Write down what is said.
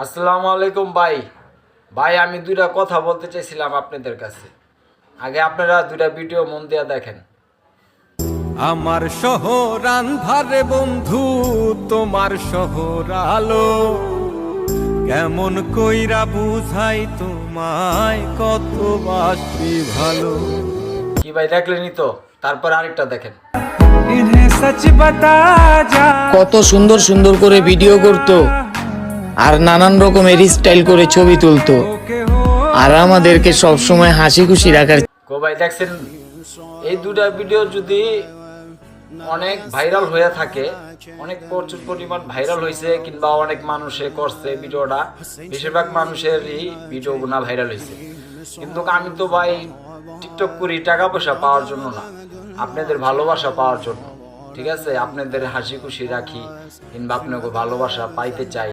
আসসালামু আলাইকুম ভাই। ভাই আমি দুইটা কথা বলতে চাইছিলাম আপনাদের কাছে। আগে আপনারা দুইটা ভিডিও মন দিয়ে দেখেন। আমার শহর আন্ধারে বন্ধু, তোমার শহর আলো। কেমন কইরা বুঝাই তোমায়, কত বাসি ভালো। কি ভাই দেখলেনই তো? তারপর আরেকটা দেখেন। ইন্হে সচ বতা যা। কত সুন্দর সুন্দর করে ভিডিও করতো আর নানান রকমের স্টাইল করে ছবি তুলতো আর আমাদেরকে সব সময় হাসি খুশি রাখার। কো ভাই দেখছেন, এই দুইটা ভিডিও যদি অনেক ভাইরাল হয়ে থাকে, অনেক প্রচুর পরিমাণ ভাইরাল হয়েছে কিংবা অনেক মানুষে করছে ভিডিওটা, বেশিরভাগ মানুষেরই ভিডিওগুলো ভাইরাল হয়েছে। কিন্তু আমি তো ভাই টিকটক করি টাকা পয়সা পাওয়ার জন্য না, আপনাদের ভালোবাসা পাওয়ার জন্য। ঠিক আছে, আপনাদের হাসি খুশি রাখি কিংবা আপনাকে ভালোবাসা পাইতে চাই।